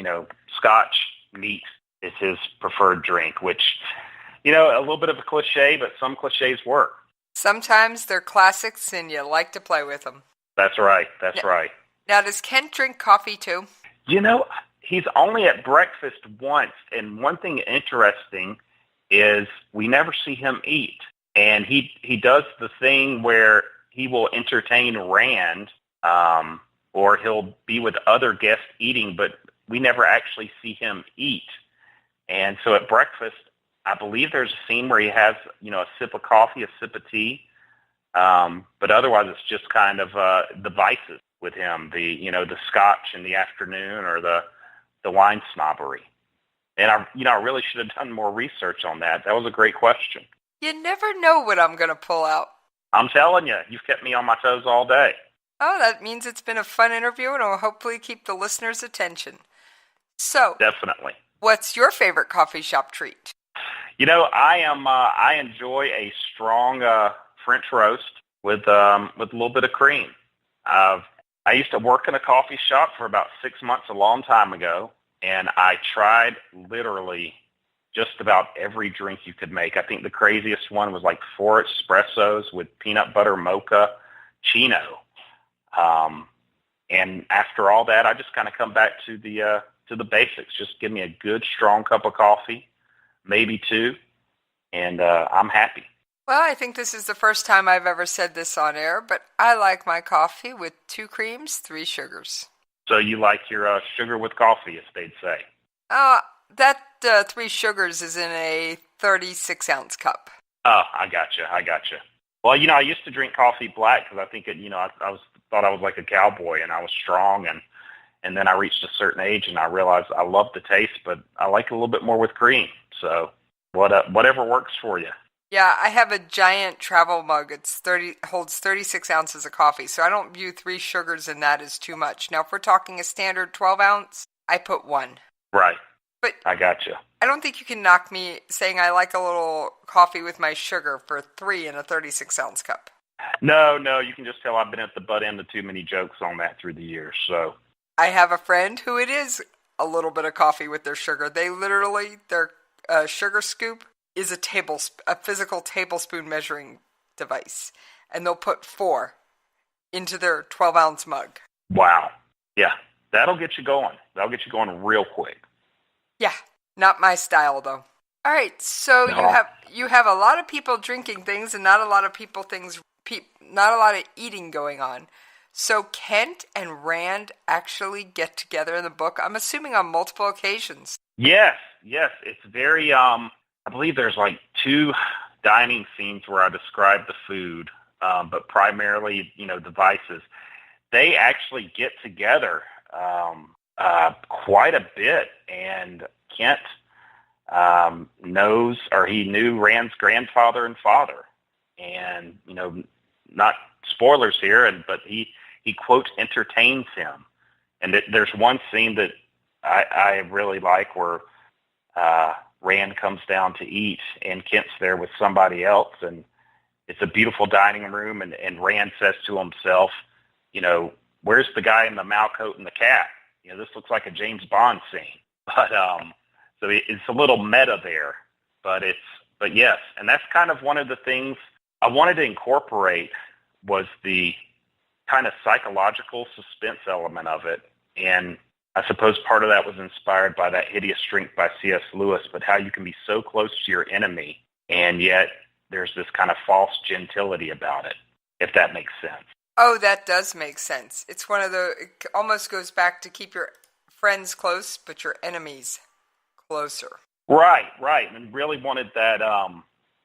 J: Scotch neat is his preferred drink, which, a little bit of a cliche, but some cliches work.
I: Sometimes they're classics and you like to play with them.
J: That's right.
I: Now, does Kent drink coffee too?
J: he's only at breakfast once, and one thing interesting is we never see him eat. And he does the thing where he will entertain Rand, or he'll be with other guests eating, but we never actually see him eat. And so at breakfast, I believe there's a scene where he has, a sip of coffee, a sip of tea, but otherwise it's just kind of the vices with him, the scotch in the afternoon or the wine snobbery. And I really should have done more research on that. That was a great question.
I: You never know what I'm going to pull out.
J: I'm telling you, you've kept me on my toes all day.
I: Oh, that means it's been a fun interview, and it'll hopefully keep the listeners' attention. So,
J: definitely.
I: What's your favorite coffee shop treat?
J: I enjoy a strong French roast with a little bit of cream. I used to work in a coffee shop for about 6 months a long time ago, and I tried literally just about every drink you could make. I think the craziest one was like 4 espressos with peanut butter mocha chino. And after all that, I just kind of come back to the basics. Just give me a good, strong cup of coffee, maybe 2, and I'm happy.
I: Well, I think this is the first time I've ever said this on air, but I like my coffee with 2 creams, 3 sugars.
J: So you like your sugar with coffee, as they'd say?
I: That 3 sugars is in a 36-ounce cup.
J: Oh, I gotcha. Well, I used to drink coffee black because I think thought I was like a cowboy and I was strong, and then I reached a certain age and I realized I love the taste, but I like it a little bit more with cream. So whatever works for you.
I: Yeah, I have a giant travel mug. Holds 36 ounces of coffee, so I don't view 3 sugars in that as too much. Now, if we're talking a standard 12-ounce, I put 1.
J: Right.
I: But
J: I gotcha.
I: I don't think you can knock me saying I like a little coffee with my sugar for 3 in a 36-ounce cup.
J: No, you can just tell I've been at the butt end of too many jokes on that through the years. So
I: I have a friend who it is a little bit of coffee with their sugar. They literally, their sugar scoop is a physical tablespoon measuring device, and they'll put 4 into their 12-ounce mug.
J: Wow. Yeah, that'll get you going. That'll get you going real quick.
I: Yeah, not my style though. All right, so
J: No.
I: you have a lot of people drinking things and not a lot of not a lot of eating going on. So Kent and Rand actually get together in the book, I'm assuming on multiple occasions.
J: Yes. It's very, I believe there's like 2 dining scenes where I describe the food, but primarily, the vices. They actually get together quite a bit, and Kent he knew Rand's grandfather and father. And, not spoilers here, but he quote entertains him. And there's one scene that I really like where Rand comes down to eat and Kent's there with somebody else, and it's a beautiful dining room, and Rand says to himself, where's the guy in the malcoat and the cap? This looks like a James Bond scene. But so it's a little meta there, but yes, and that's kind of one of the things I wanted to incorporate was the kind of psychological suspense element of it. And I suppose part of that was inspired by That Hideous Drink by C.S. Lewis, but how you can be so close to your enemy, and yet there's this kind of false gentility about it, if that makes sense.
I: Oh, that does make sense. It's it almost goes back to keep your friends close, but your enemies closer.
J: Right. And really wanted that,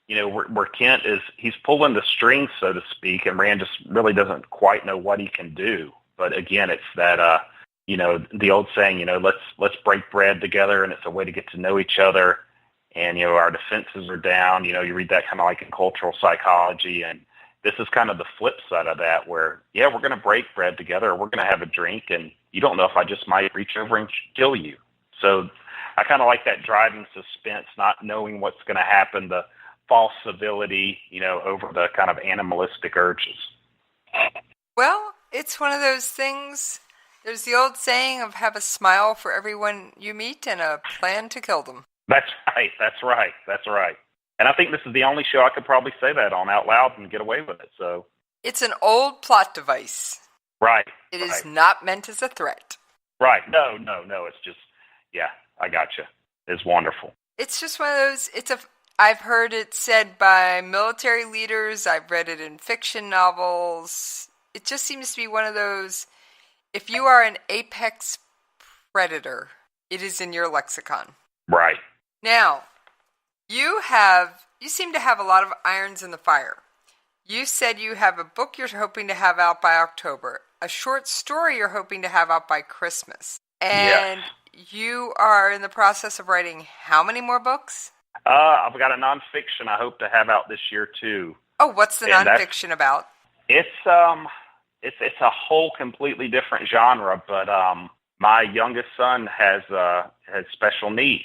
J: where Kent he's pulling the strings, so to speak, and Rand just really doesn't quite know what he can do. But again, it's that, the old saying, let's break bread together, and it's a way to get to know each other. And, our defenses are down. You read that kind of like in cultural psychology, and this is kind of the flip side of that where, we're going to break bread together, we're going to have a drink, and you don't know if I just might reach over and kill you. So I kind of like that driving suspense, not knowing what's going to happen, the false civility, over the kind of animalistic urges.
I: Well, it's one of those things. There's the old saying of have a smile for everyone you meet and a plan to kill them.
J: That's right. And I think this is the only show I could probably say that on out loud and get away with it. So
I: it's an old plot device.
J: Right.
I: It is not meant as a threat.
J: Right. No. It's just, yeah, I gotcha. It's wonderful.
I: It's just one of those, I've heard it said by military leaders, I've read it in fiction novels. It just seems to be one of those, if you are an apex predator, it is in your lexicon.
J: Right.
I: Now, you seem to have a lot of irons in the fire. You said you have a book you're hoping to have out by October, a short story you're hoping to have out by Christmas, and you are in the process of writing how many more books?
J: I've got a nonfiction I hope to have out this year too.
I: Oh, what's the nonfiction about?
J: It's a whole completely different genre, but my youngest son has special needs,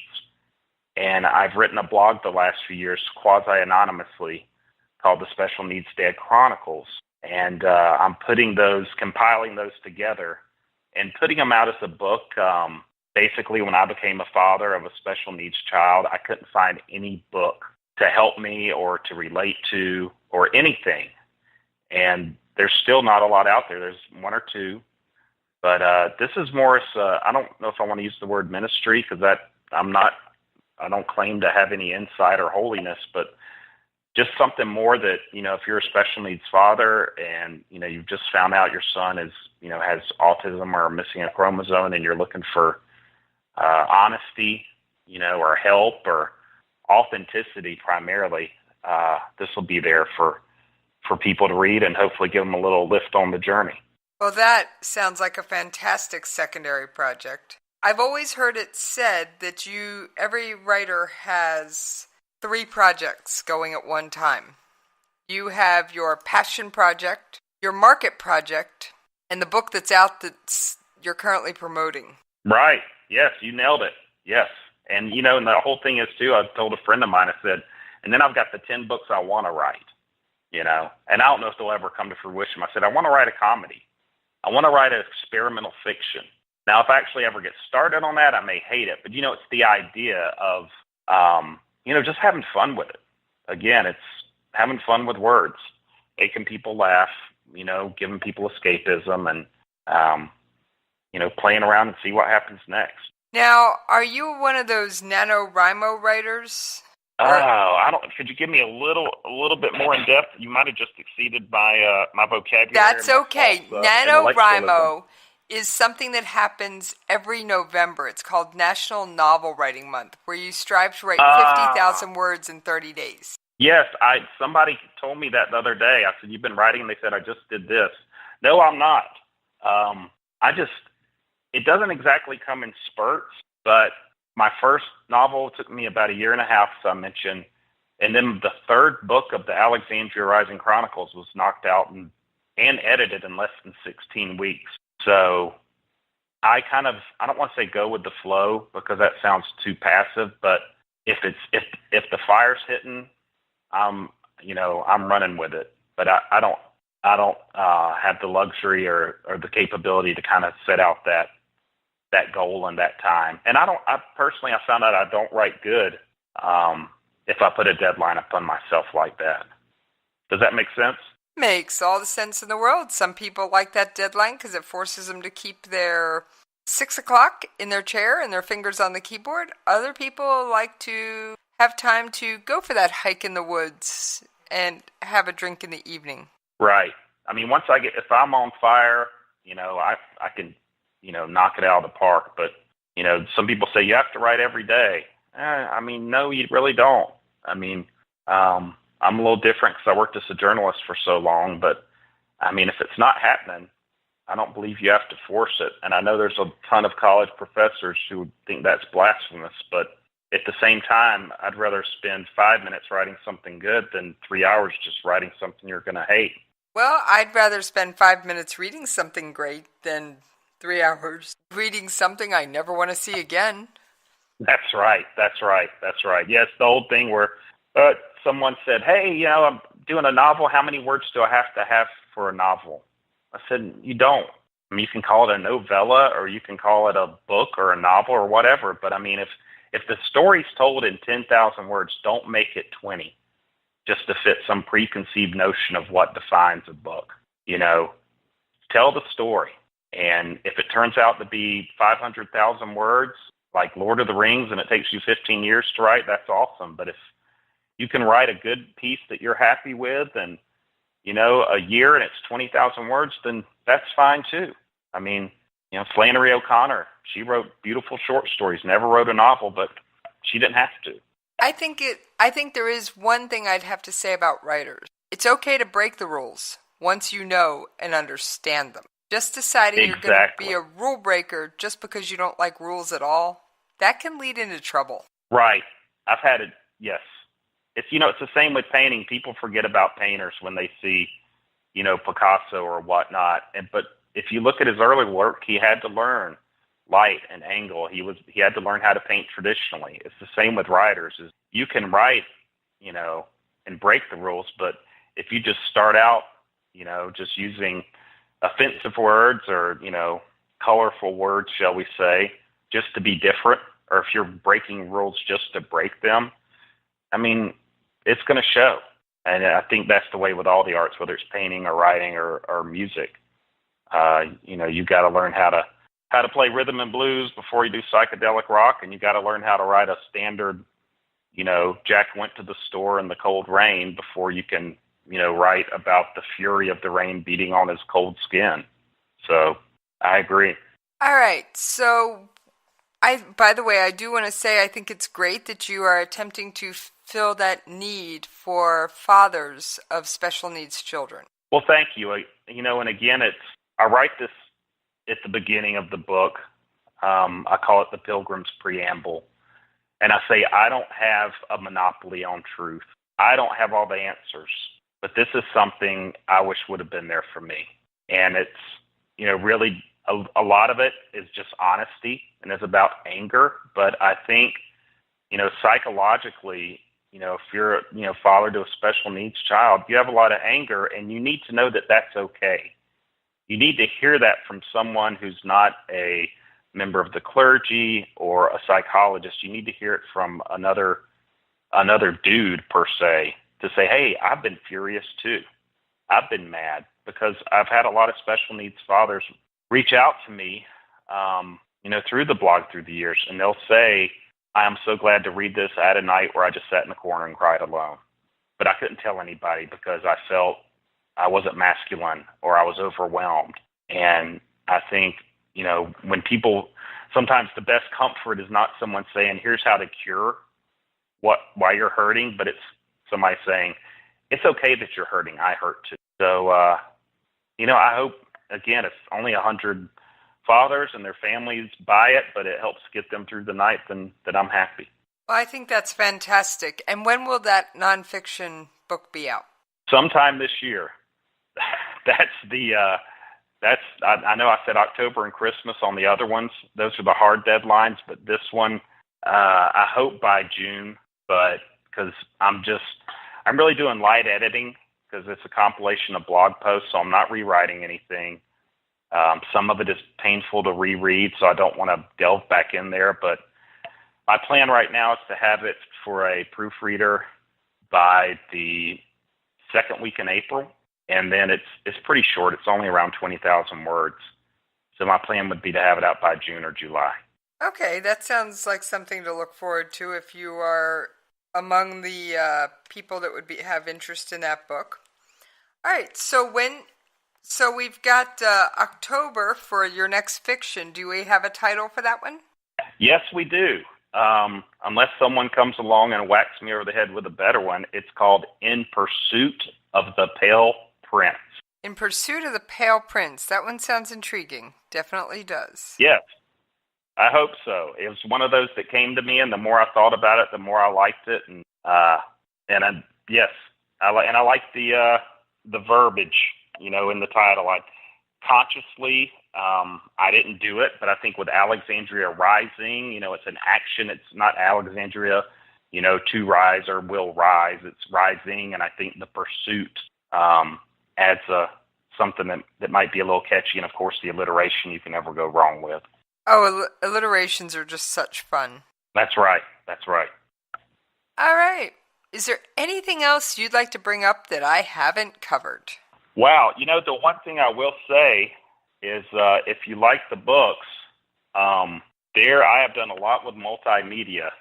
J: and I've written a blog the last few years, quasi-anonymously, called the Special Needs Dad Chronicles, and I'm compiling those together and putting them out as a book. Basically, when I became a father of a special needs child, I couldn't find any book to help me or to relate to or anything. And there's still not a lot out there. There's one or two. But this is more, I don't know if I want to use the word ministry, because I don't claim to have any insight or holiness, but just something more that, if you're a special needs father and, you've just found out your son is, has autism or missing a chromosome, and you're looking for honesty, or help or authenticity primarily, this will be there for people to read and hopefully give them a little lift on the journey.
I: Well, that sounds like a fantastic secondary project. I've always heard it said that every writer has 3 projects going at one time. You have your passion project, your market project, and the book that's out you're currently promoting. Right.
J: Yes, you nailed it. Yes. And, and the whole thing is, too, I told a friend of mine, I said, and then I've got the 10 books I want to write, and I don't know if they'll ever come to fruition. I said, I want to write a comedy. I want to write an experimental fiction. Now, if I actually ever get started on that, I may hate it. But, it's the idea of, just having fun with it. Again, it's having fun with words, making people laugh, giving people escapism and, playing around and see what happens next.
I: Now, are you one of those NaNoWriMo writers?
J: Could you give me a little bit more in depth? You might have just exceeded my vocabulary.
I: That's okay. NaNoWriMo is something that happens every November. It's called National Novel Writing Month, where you strive to write 50,000 words in 30 days.
J: Yes, somebody told me that the other day. I said, you've been writing? And they said, I just did this. No, I'm not. It doesn't exactly come in spurts, but my first novel took me about 1.5 years, as I mentioned. And then the third book of the Alexandria Rising Chronicles was knocked out and edited in less than 16 weeks. So I don't want to say go with the flow, because that sounds too passive, but if the fire's hitting, I'm running with it. But I don't have the luxury or the capability to kind of set out that goal in that time. And I found out I don't write good if I put a deadline upon myself like that. Does that make sense?
I: Makes all the sense in the world. Some people like that deadline because it forces them to keep their 6 o'clock in their chair and their fingers on the keyboard. Other people like to have time to go for that hike in the woods and have a drink in the evening.
J: Right. I mean, if I'm on fire, I can, knock it out of the park. But, some people say you have to write every day. No, you really don't. I'm a little different because I worked as a journalist for so long. But, if it's not happening, I don't believe you have to force it. And I know there's a ton of college professors who would think that's blasphemous. But at the same time, I'd rather spend 5 minutes writing something good than 3 hours just writing something you're going to hate.
I: Well, I'd rather spend 5 minutes reading something great than 3 hours reading something I never want to see again.
J: That's right. Yes, the old thing where someone said, hey, I'm doing a novel. How many words do I have for a novel? I said, you don't. You can call it a novella, or you can call it a book or a novel or whatever. But if the story's told in 10,000 words, don't make it 20 just to fit some preconceived notion of what defines a book. Tell the story. And if it turns out to be 500,000 words, like Lord of the Rings, and it takes you 15 years to write, that's awesome. But if you can write a good piece that you're happy with and, a year and it's 20,000 words, then that's fine too. I mean, Flannery O'Connor, she wrote beautiful short stories, never wrote a novel, but she didn't have to.
I: I think there is one thing I'd have to say about writers. It's okay to break the rules once you know and understand them. Just deciding you're going to be a rule breaker just because you don't like rules at all, that can lead into trouble.
J: Right. I've had it, yes. It's, it's the same with painting. People forget about painters when they see, Picasso or whatnot. But if you look at his early work, he had to learn light and angle. He had to learn how to paint traditionally. It's the same with writers. Is you can write, and break the rules, but if you just start out, just using offensive words or, colorful words, shall we say, just to be different, or if you're breaking rules just to break them, I mean, it's going to show. And I think that's the way with all the arts, whether it's painting or writing or music. You got to learn how to play rhythm and blues before you do psychedelic rock, and you got to learn how to write a standard, Jack went to the store in the cold rain before you can, write about the fury of the rain beating on his cold skin. So I agree.
I: All right. So by the way, I do want to say I think it's great that you are attempting to fill that need for fathers of special needs children.
J: Well, thank you. And again, I write this at the beginning of the book. I call it the Pilgrim's Preamble. And I say, I don't have a monopoly on truth. I don't have all the answers. But this is something I wish would have been there for me. And it's, really a lot of it is just honesty and is about anger. But I think, psychologically, if you're, father to a special needs child, you have a lot of anger, and you need to know that that's okay. You need to hear that from someone who's not a member of the clergy or a psychologist. You need to hear it from another dude, per se, to say, hey, I've been furious too. I've been mad, because I've had a lot of special needs fathers reach out to me, through the blog through the years, and they'll say, I am so glad to read this. I had a night where I just sat in the corner and cried alone. But I couldn't tell anybody because I felt I wasn't masculine or I was overwhelmed. And I think, when people, sometimes the best comfort is not someone saying, here's how to cure why you're hurting, but it's somebody saying, it's okay that you're hurting. I hurt too. So, I hope, again, if only 100 fathers and their families buy it, but it helps get them through the night, then I'm happy.
I: Well, I think that's fantastic. And when will that nonfiction book be out?
J: Sometime this year. I know I said October and Christmas on the other ones. Those are the hard deadlines, but this one, I hope by June, but because I'm really doing light editing, because it's a compilation of blog posts, so I'm not rewriting anything. Some of it is painful to reread, so I don't want to delve back in there. But my plan right now is to have it for a proofreader by the second week in April, and then it's pretty short. It's only around 20,000 words. So my plan would be to have it out by June or July.
I: Okay, that sounds like something to look forward to if you are among the people that would have interest in that book. All right, so we've got October for your next fiction. Do we have a title for that one?
J: Yes, we do. Unless someone comes along and whacks me over the head with a better one, it's called In Pursuit of the Pale Prince.
I: In Pursuit of the Pale Prince. That one sounds intriguing. Definitely does.
J: Yes, I hope so. It was one of those that came to me, and the more I thought about it, the more I liked it. And I like the verbiage, in the title. I consciously, I didn't do it, but I think with Alexandria rising, it's an action. It's not Alexandria, to rise or will rise. It's rising, and I think the pursuit adds something that might be a little catchy, and of course the alliteration you can never go wrong with.
I: Oh, alliterations are just such fun.
J: That's right.
I: All right. Is there anything else you'd like to bring up that I haven't covered?
J: Wow. The one thing I will say is if you like the books, there I have done a lot with multimedia.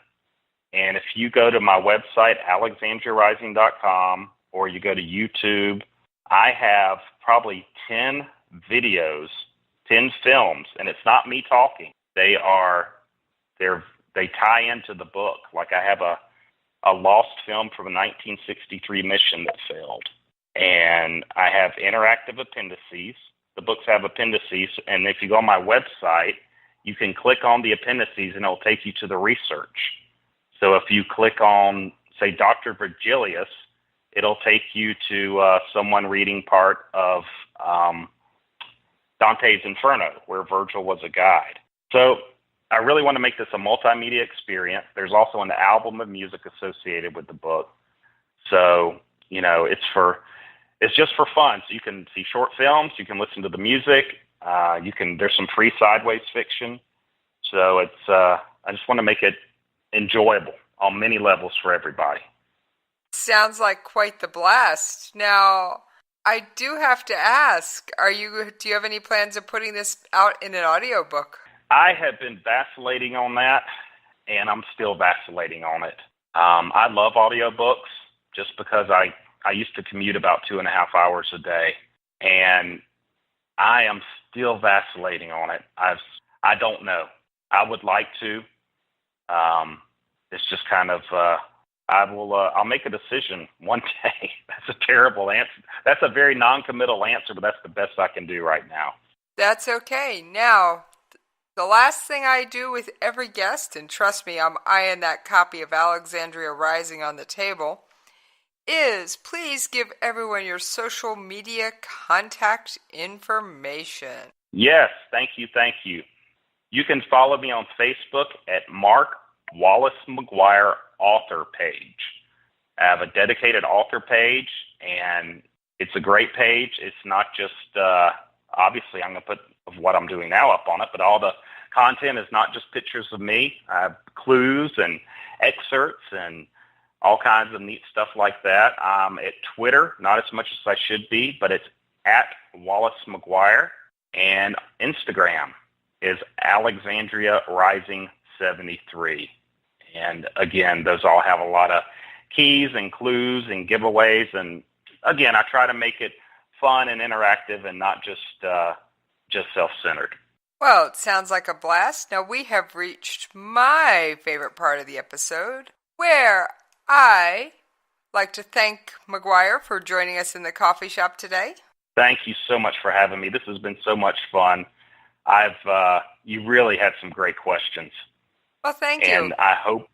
J: And if you go to my website, alexandriarising.com, or you go to YouTube, I have probably 10 videos, 10 films, and it's not me talking. They tie into the book. Like I have a lost film from a 1963 mission that failed. And I have interactive appendices. The books have appendices, and if you go on my website, you can click on the appendices, and it'll take you to the research. So if you click on, say, Dr. Virgilius, it'll take you to someone reading part of Dante's Inferno, where Virgil was a guide. So I really want to make this a multimedia experience. There's also an album of music associated with the book. So, it's just for fun. So you can see short films, you can listen to the music, there's some free sideways fiction. So I just want to make it enjoyable on many levels for everybody.
I: Sounds like quite the blast. Now, I do have to ask, do you have any plans of putting this out in an audiobook?
J: I have been vacillating on that, and I'm still vacillating on it. I love audiobooks just because I used to commute about 2.5 hours a day, and I am still vacillating on it. I don't know. I would like to. It's just kind of, I'll make a decision one day. That's a terrible answer. That's a very non-committal answer, but that's the best I can do right now.
I: That's okay. Now, the last thing I do with every guest, and trust me, I'm eyeing that copy of Alexandria Rising on the table, is please give everyone your social media contact information.
J: Yes, thank you. You can follow me on Facebook at Mark Wallace Maguire author page. I have a dedicated author page, and it's a great page. It's not just, obviously I'm going to put what I'm doing now up on it, but all the content is not just pictures of me. I have clues and excerpts and all kinds of neat stuff like that. At Twitter, not as much as I should be, but it's at Wallace Maguire. And Instagram is Alexandria Rising 73. And again, those all have a lot of keys and clues and giveaways. And again, I try to make it fun and interactive and not just self-centered.
I: Well, it sounds like a blast. Now we have reached my favorite part of the episode, where I like to thank Maguire for joining us in the coffee shop today.
J: Thank you so much for having me. This has been so much fun. You really had some great questions.
I: Well, thank you.
J: And I hope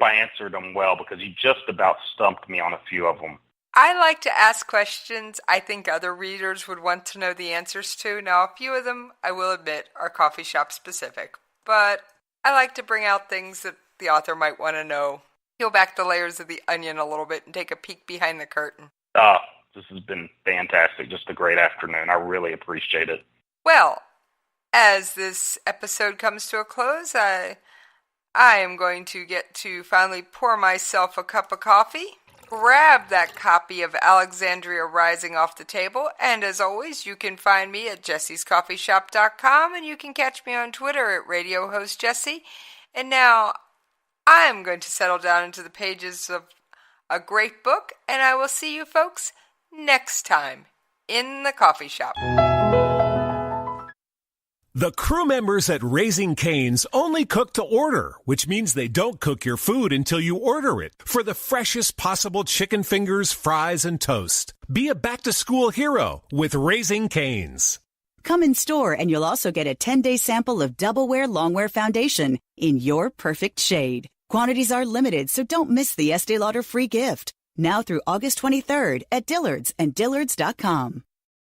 J: I answered them well, because you just about stumped me on a few of them.
I: I like to ask questions I think other readers would want to know the answers to. Now, a few of them, I will admit, are coffee shop specific, but I like to bring out things that the author might want to know. Peel back the layers of the onion a little bit and take a peek behind the curtain.
J: This has been fantastic. Just a great afternoon. I really appreciate it.
I: Well, as this episode comes to a close, I am going to get to finally pour myself a cup of coffee, grab that copy of Alexandria Rising off the table, and as always, you can find me at jessyscoffeeshop.com, and you can catch me on Twitter at Radio Host Jesse. And now I'm going to settle down into the pages of a great book, and I will see you folks next time in the coffee shop.
M: The crew members at Raising Cane's only cook to order, which means they don't cook your food until you order it, for the freshest possible chicken fingers, fries, and toast. Be a back-to-school hero with Raising Cane's.
N: Come in store, and you'll also get a 10-day sample of Double Wear Longwear Foundation in your perfect shade. Quantities are limited, so don't miss the Estee Lauder free gift. Now through August 23rd at Dillard's and Dillards.com.